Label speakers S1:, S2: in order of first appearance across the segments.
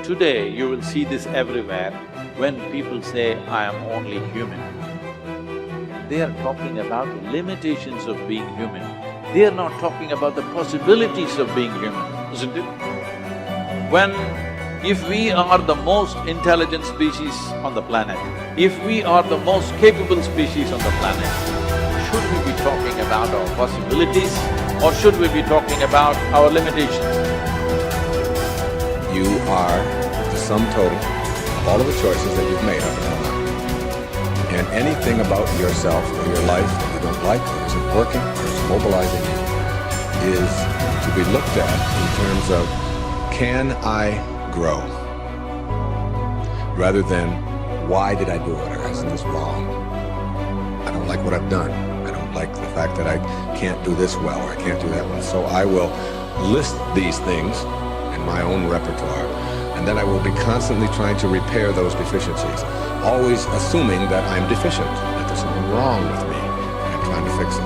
S1: today you will see this everywhere. When people say, I am only human, they are talking about the limitations of being human. They are not talking about the possibilities of being human, isn't it? If we are the most intelligent species on the planet, if we are the most capable species on the planet, should we be talking about our possibilities or should we be talking about our limitations?
S2: You are the sum total of all of the choices that you've made up until now. And anything about yourself or your life that you don't like, or isn't working, or is mobilizing you, is to be looked at in terms of, can I grow? Rather than, why did I do it, or isn't this wrong? I don't like what I've done. I don't like the fact that I can't do this well, or I can't do that well. So I will list these things in my own repertoire, and then I will be constantly trying to repair those deficiencies, always assuming that I'm deficient, that there's something wrong with me, and I'm trying to fix it.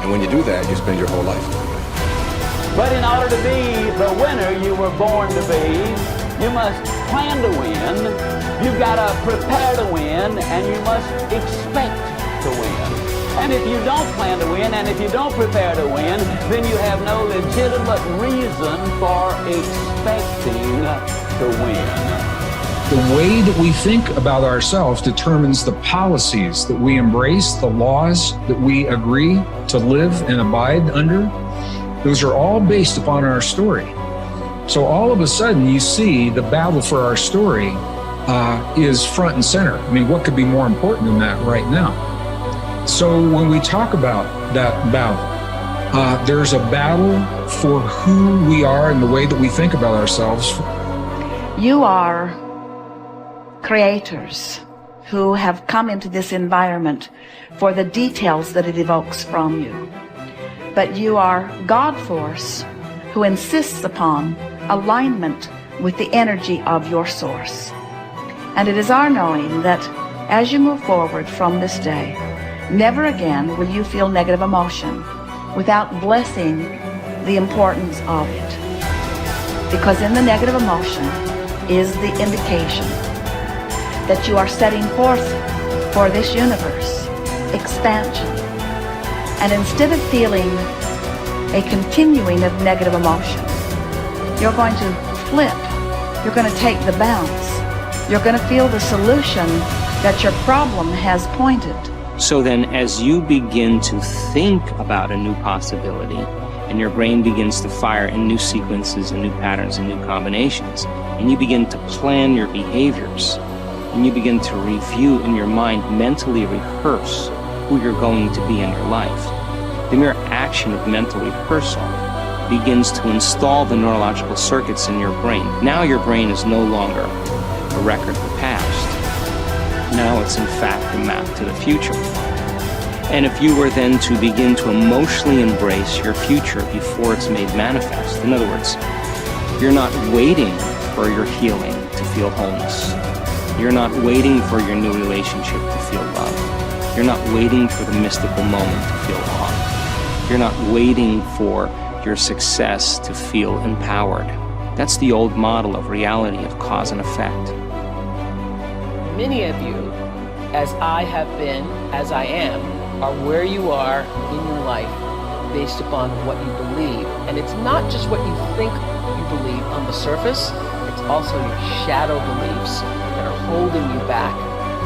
S2: And when you do that, you spend your whole life doing it.
S3: But in order to be the winner you were born to be, you must plan to win, you've got to prepare to win, and you must expect to win. And if you don't plan to win, and if you don't prepare to win, then you have no legitimate reason for expecting to win.
S4: The way that we think about ourselves determines the policies that we embrace, the laws that we agree to live and abide under. Those are all based upon our story. So all of a sudden you see the battle for our story is front and center. I mean, what could be more important than that right now? So when we talk about that battle, there's a battle for who we are and the way that we think about ourselves.
S5: You are creators who have come into this environment for the details that it evokes from you. But you are God force who insists upon alignment with the energy of your source. And it is our knowing that as you move forward from this day, never again will you feel negative emotion without blessing the importance of it. Because in the negative emotion is the indication that you are setting forth for this universe expansion. And instead of feeling a continuing of negative emotion, you're going to flip. You're going to take the bounce. You're going to feel the solution that your problem has pointed.
S6: So then as you begin to think about a new possibility, and your brain begins to fire in new sequences and new patterns and new combinations, and you begin to plan your behaviors, and you begin to review in your mind, mentally rehearse who you're going to be in your life, the mere action of mental rehearsal begins to install the neurological circuits in your brain. Now your brain is no longer a record of the past. Now it's in fact a map to the future. And if you were then to begin to emotionally embrace your future before it's made manifest, in other words, you're not waiting for your healing to feel wholeness. You're not waiting for your new relationship to feel love. You're not waiting for the mystical moment to feel awe. You're not waiting for your success to feel empowered. That's the old model of reality, of cause and effect.
S7: Many of you, as I have been, as I am, are where you are in your life based upon what you believe. And it's not just what you think you believe on the surface, it's also your shadow beliefs that are holding you back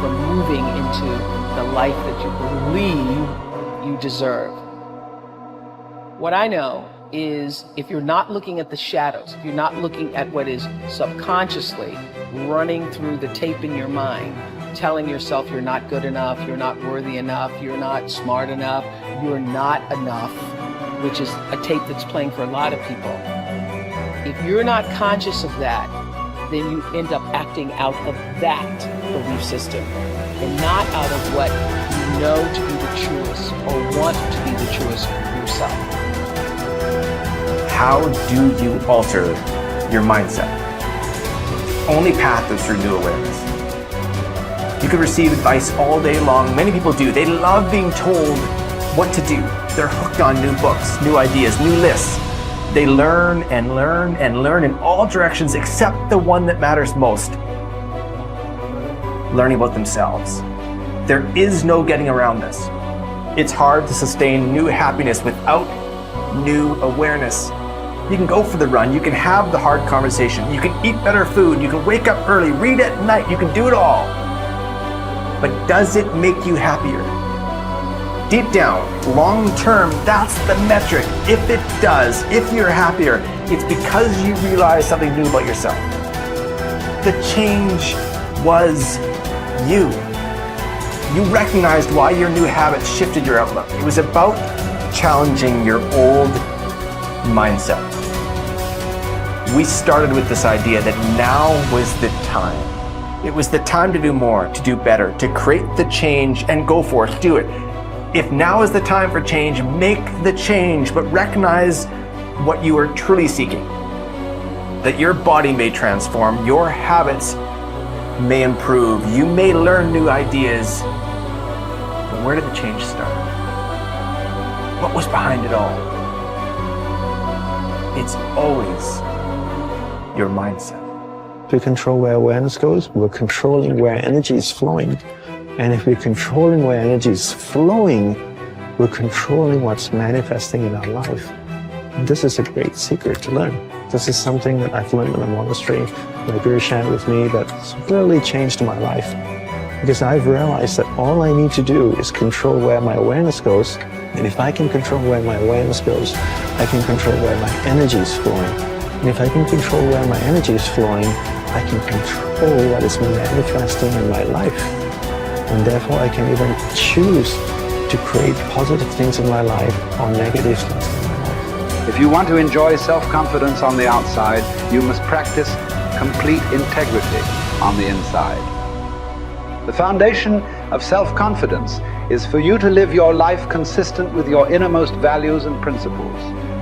S7: from moving into the life that you believe you deserve. What I know is if you're not looking at the shadows, if you're not looking at what is subconsciously running through the tape in your mind, telling yourself you're not good enough, you're not worthy enough, you're not smart enough, you're not enough, which is a tape that's playing for a lot of people. If you're not conscious of that, then you end up acting out of that belief system and not out of what you know to be the truest or want to be the truest for yourself.
S8: How do you alter your mindset? The only path is through new awareness. You could receive advice all day long. Many people do. They love being told what to do. They're hooked on new books, new ideas, new lists. They learn and learn and learn in all directions except the one that matters most. Learning about themselves. There is no getting around this. It's hard to sustain new happiness without new awareness. You can go for the run, you can have the hard conversation, you can eat better food, you can wake up early, read at night, you can do it all. But does it make you happier? Deep down, long term, that's the metric. If it does, if you're happier, it's because you realize something new about yourself. The change was you. You recognized why your new habits shifted your outlook. It was about challenging your old mindset. We started with this idea that now was the time. It was the time to do more, to do better, to create the change and go for it, do it. If now is the time for change, make the change, but recognize what you are truly seeking. That your body may transform, your habits may improve, you may learn new ideas. But where did the change start? What was behind it all? It's always your mindset.
S9: To control where awareness goes, we're controlling where energy is flowing. And if we're controlling where energy is flowing, we're controlling what's manifesting in our life. And this is a great secret to learn. This is something that I've learned in the monastery. My guru shared with me that's really changed my life. Because I've realized that all I need to do is control where my awareness goes. And if I can control where my awareness goes, I can control where my energy is flowing. And if I can control where my energy is flowing, I can control what is manifesting in my life. And therefore I can even choose to create positive things in my life or negative things in my life.
S10: If you want to enjoy self-confidence on the outside, you must practice complete integrity on the inside. The foundation of self-confidence is for you to live your life consistent with your innermost values and principles,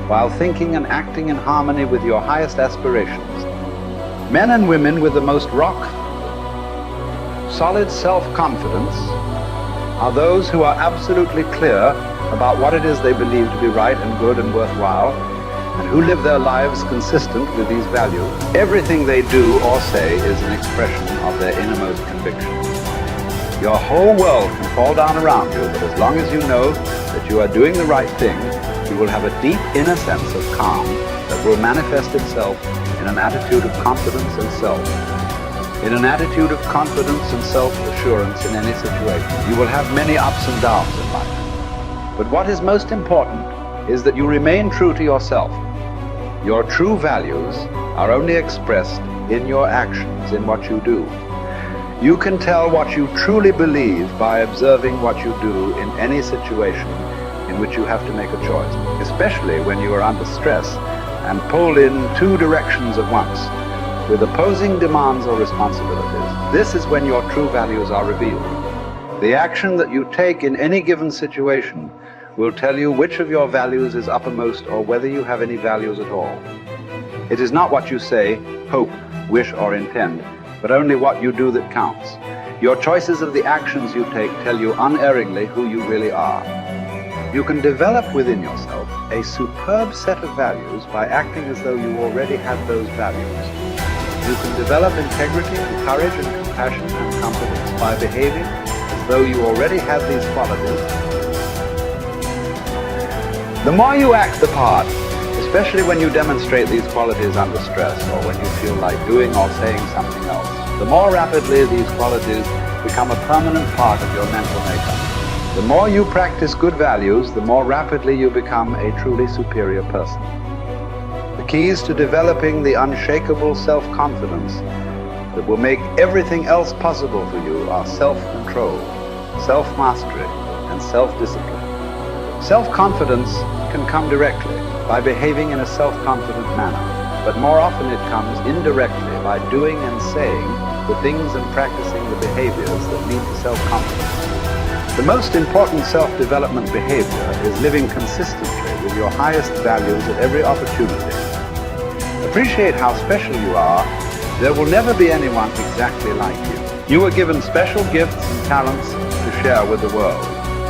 S10: while thinking and acting in harmony with your highest aspirations. Men and women with the most solid self-confidence are those who are absolutely clear about what it is they believe to be right and good and worthwhile, and who live their lives consistent with these values. Everything they do or say is an expression of their innermost convictions. Your whole world can fall down around you, but as long as you know that you are doing the right thing, you will have a deep inner sense of calm that will manifest itself in an attitude of confidence and self. In an attitude of confidence and self-assurance in any situation. You will have many ups and downs in life. But what is most important is that you remain true to yourself. Your true values are only expressed in your actions, in what you do. You can tell what you truly believe by observing what you do in any situation in which you have to make a choice, especially when you are under stress and pulled in two directions at once, with opposing demands or responsibilities. This is when your true values are revealed. The action that you take in any given situation will tell you which of your values is uppermost or whether you have any values at all. It is not what you say, hope, wish, or intend, but only what you do that counts. Your choices of the actions you take tell you unerringly who you really are. You can develop within yourself a superb set of values by acting as though you already had those values. You can develop integrity and courage and compassion and confidence by behaving as though you already had these qualities. The more you act the part, especially when you demonstrate these qualities under stress or when you feel like doing or saying something else, the more rapidly these qualities become a permanent part of your mental makeup. The more you practice good values, the more rapidly you become a truly superior person. The keys to developing the unshakable self-confidence that will make everything else possible for you are self-control, self-mastery, and self-discipline. Self-confidence can come directly by behaving in a self-confident manner, but more often it comes indirectly by doing and saying the things and practicing the behaviors that lead to self-confidence. The most important self-development behavior is living consistently with your highest values at every opportunity. Appreciate how special you are. There will never be anyone exactly like you. You are given special gifts and talents to share with the world.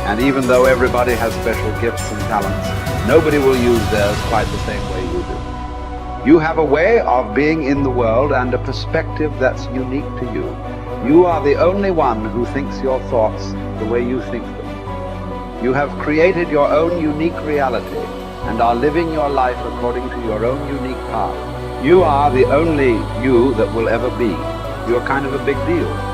S10: And even though everybody has special gifts and talents, nobody will use theirs quite the same way you do. You have a way of being in the world and a perspective that's unique to you. You are the only one who thinks your thoughts the way you think them. You have created your own unique reality and are living your life according to your own unique path. You are the only you that will ever be. You're kind of a big deal.